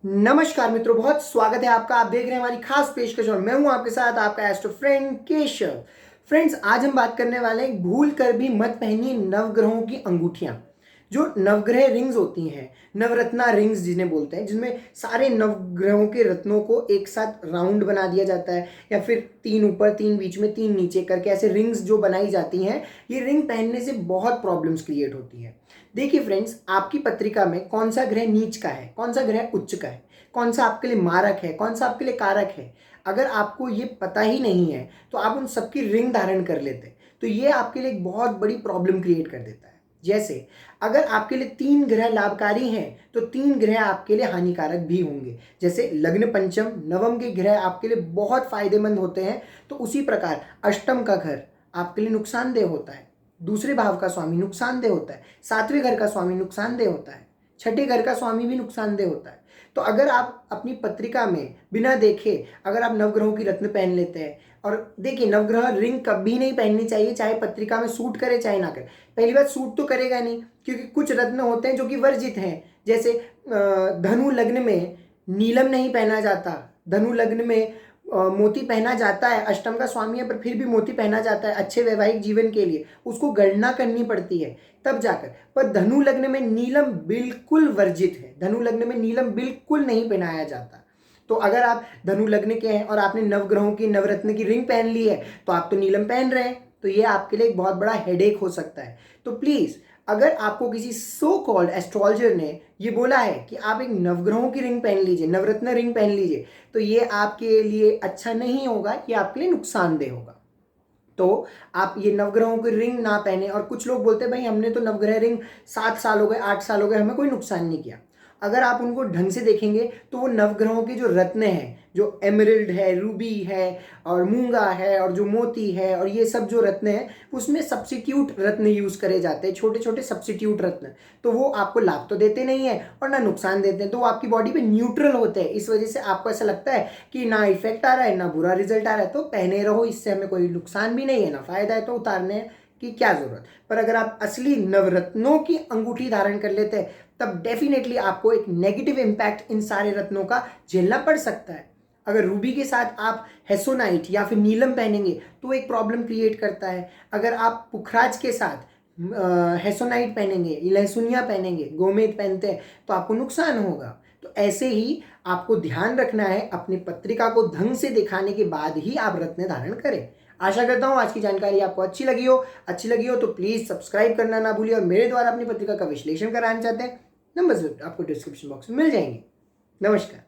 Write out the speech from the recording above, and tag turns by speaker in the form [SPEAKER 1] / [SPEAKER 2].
[SPEAKER 1] नमस्कार मित्रों, बहुत स्वागत है आपका। आप देख रहे हैं हमारी खास पेशकश और मैं हूं आपके साथ आपका एस्ट्रो फ्रेंड केशव। फ्रेंड्स, आज हम बात करने वाले हैं भूल कर भी मत पहनिए नवग्रहों की अंगूठियां। जो नवग्रह रिंग्स होती हैं, नवरत्ना रिंग्स जिन्हें बोलते हैं, जिनमें सारे नवग्रहों के रत्नों को एक साथ राउंड बना दिया जाता है या फिर 3 ऊपर 3 बीच में 3 नीचे करके ऐसे रिंग्स जो बनाई जाती हैं, ये रिंग पहनने से बहुत प्रॉब्लम्स क्रिएट होती है। देखिए फ्रेंड्स, आपकी पत्रिका में कौन सा ग्रह नीच का है, कौन सा ग्रह उच्च का है, कौन सा आपके लिए मारक है, कौन सा आपके लिए कारक है, अगर आपको ये पता ही नहीं है तो आप उन सबकी रिंग धारण कर लेते, तो ये आपके लिए एक बहुत बड़ी प्रॉब्लम क्रिएट कर देता है। जैसे अगर आपके लिए 3 ग्रह लाभकारी हैं तो 3 ग्रह आपके लिए हानिकारक भी होंगे। जैसे लग्न पंचम नवम के ग्रह आपके लिए बहुत फायदेमंद होते हैं, तो उसी प्रकार अष्टम का घर आपके लिए नुकसानदेह होता है, दूसरे भाव का स्वामी नुकसानदेह होता है, 7वें घर का स्वामी नुकसानदेह होता है, 6ठे घर का स्वामी भी नुकसानदेह होता है। तो अगर आप अपनी पत्रिका में बिना देखे अगर आप नवग्रहों की रत्न पहन लेते हैं, और देखिए नवग्रह रिंग कभी नहीं पहननी चाहिए, चाहे पत्रिका में सूट करे चाहे ना करे। पहली बात, सूट तो करेगा नहीं, क्योंकि कुछ रत्न होते हैं जो कि वर्जित हैं। जैसे धनु लग्न में नीलम नहीं पहना जाता, धनु लग्न में मोती पहना जाता है, अष्टम का स्वामी है पर फिर भी मोती पहना जाता है अच्छे वैवाहिक जीवन के लिए, उसको गणना करनी पड़ती है तब जाकर। पर धनु लग्न में नीलम बिल्कुल वर्जित है, धनु लग्न में नीलम बिल्कुल नहीं पहनाया जाता। तो अगर आप धनु लग्न के हैं और आपने नवग्रहों की नवरत्न की रिंग पहन ली है तो आप तो नीलम पहन रहे हैं, तो ये आपके लिए एक बहुत बड़ा हेडेक हो सकता है। तो प्लीज़, अगर आपको किसी सो कॉल्ड एस्ट्रोलॉजर ने ये बोला है कि आप एक नवग्रहों की रिंग पहन लीजिए, नवरत्न रिंग पहन लीजिए, तो ये आपके लिए अच्छा नहीं होगा, ये आपके लिए नुकसानदेह होगा। तो आप ये नवग्रहों की रिंग ना पहने। और कुछ लोग बोलते हैं भाई हमने तो नवग्रह रिंग 7 साल हो गए, 8 साल हो गए, हमें कोई नुकसान नहीं किया। अगर आप उनको ढंग से देखेंगे तो वो नवग्रहों के जो रत्न हैं, जो एमरल्ड है, रूबी है और मूंगा है और जो मोती है और ये सब जो रत्न है, उसमें सब्स्टिट्यूट रत्न यूज़ करे जाते हैं, छोटे छोटे सब्स्टिट्यूट रत्न। तो वो आपको लाभ तो देते नहीं है और ना नुकसान देते हैं, तो वो आपकी बॉडी पे न्यूट्रल होते हैं। इस वजह से आपको ऐसा लगता है कि ना इफेक्ट आ रहा है ना बुरा रिजल्ट आ रहा है, तो पहने रहो, इससे हमें कोई नुकसान भी नहीं है ना फायदा है, तो उतारने की क्या जरूरत। पर अगर आप असली नवरत्नों की अंगूठी धारण कर लेते हैं तब डेफिनेटली आपको एक नेगेटिव इम्पैक्ट इन सारे रत्नों का झेलना पड़ सकता है। अगर रूबी के साथ आप हेसोनाइट या फिर नीलम पहनेंगे तो एक प्रॉब्लम क्रिएट करता है। अगर आप पुखराज के साथ हेसोनाइट पहनेंगे, लहसुनिया पहनेंगे, गोमेद पहनते हैं, तो आपको नुकसान होगा। तो ऐसे ही आपको ध्यान रखना है, अपनी पत्रिका को ढंग से दिखाने के बाद ही आप रत्न धारण करें। आशा करता हूँ आज की जानकारी आपको अच्छी लगी हो तो प्लीज़ सब्सक्राइब करना ना भूलिए। और मेरे द्वारा अपनी पत्रिका का विश्लेषण कराना चाहते हैं, नंबर्स आपको डिस्क्रिप्शन बॉक्स में मिल जाएंगे। नमस्कार।